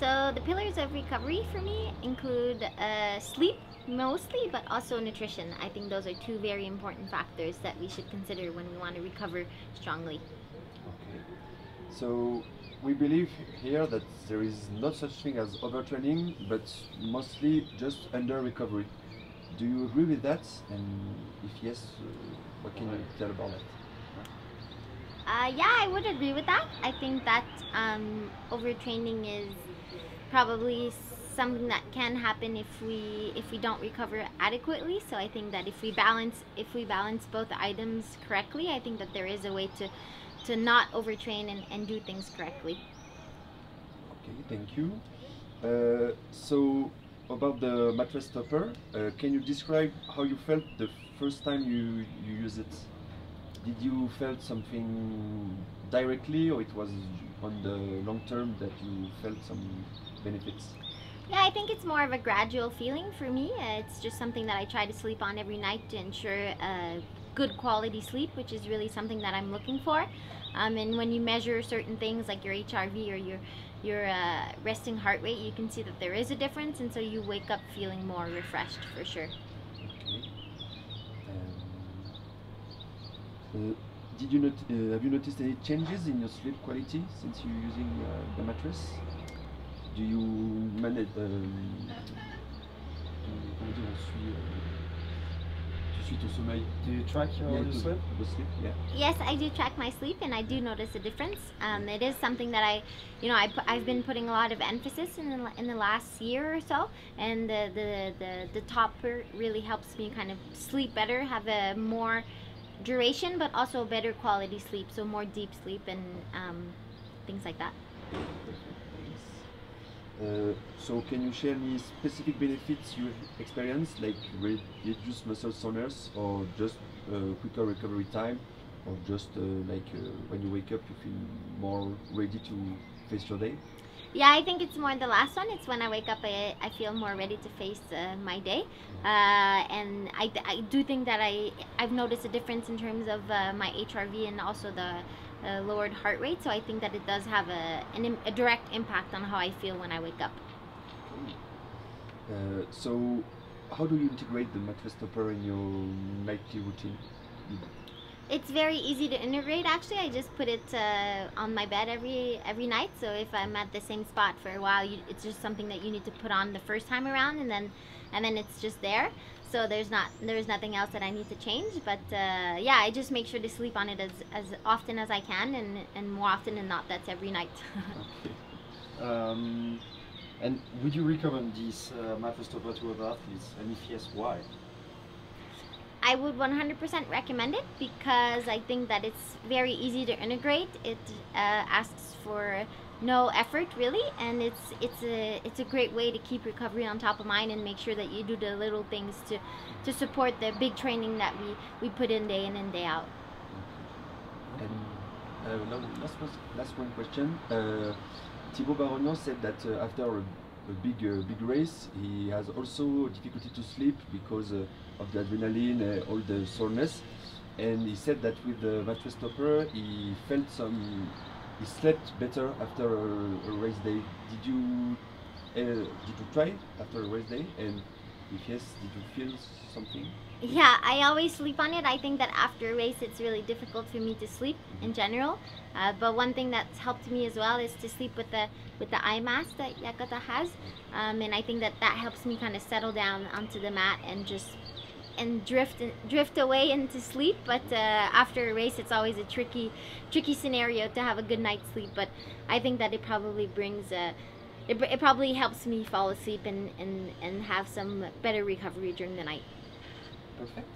So the pillars of recovery for me include sleep mostly, but also nutrition. I think those are two very important factors that we should consider when we want to recover strongly. Okay. So we believe here that there is not such thing as overtraining, but mostly just under recovery. Do you agree with that? And if yes, what can you tell about that? Yeah, I would agree with that. I think that overtraining is probably something that can happen if we don't recover adequately. So I think that if we balance both items correctly, I think that there is a way to not overtrain and do things correctly. Okay, thank you. So about the mattress topper, can you describe how you felt the first time you use it? Did you felt something directly, or it was on the long term that you felt some benefits? Yeah, I think it's more of a gradual feeling for me. It's just something that I try to sleep on every night to ensure good quality sleep, which is really something that I'm looking for. And when you measure certain things like your HRV or your resting heart rate, you can see that there is a difference, and so you wake up feeling more refreshed for sure. Okay. Did you not, have you noticed any changes in your sleep quality since you're using the mattress? Do you manage comment dire, tu suis ton sommeil? Do you track your sleep? The sleep, yeah. Yes, I do track my sleep, and I do notice a difference. It is something that I've been putting a lot of emphasis in the last year or so, and the topper really helps me kind of sleep better, have a more duration, but also better quality sleep, so more deep sleep and things like that. So can you share any specific benefits you experienced, like reduced muscle soreness, or just quicker recovery time, or just when you wake up you feel more ready to face your day? Yeah, I think it's more the last one. It's when I wake up, I feel more ready to face my day. And I do think that I've noticed a difference in terms of my HRV and also the lowered heart rate. So I think that it does have a direct impact on how I feel when I wake up. Okay. So how do you integrate the mattress topper in your nightly routine? It's very easy to integrate. Actually, I just put it on my bed every night. So if I'm at the same spot for a while, it's just something that you need to put on the first time around, and then it's just there. So there's nothing else that I need to change. But yeah, I just make sure to sleep on it as often as I can, and more often than not, that's every night. Okay. And would you recommend this mattress topper to other athletes? And if yes, why? I would 100% recommend it because I think that it's very easy to integrate. It asks for no effort really, and it's a great way to keep recovery on top of mind and make sure that you do the little things to support the big training that we put in and day out. And last one question. Thibaut Barognan said that after a big race, he has also difficulty to sleep because of the adrenaline, all the soreness, and he said that with the mattress topper he slept better after a race day. Did you try after a race day, and if yes, did you feel something? Yeah, I always sleep on it. I think that after a race it's really difficult for me to sleep in general, but one thing that's helped me as well is to sleep with the eye mask that Iakota has, and I think that helps me kind of settle down onto the mat and just drift away into sleep. But after a race it's always a tricky scenario to have a good night's sleep, but I think that it probably brings it probably helps me fall asleep and have some better recovery during the night. Perfect.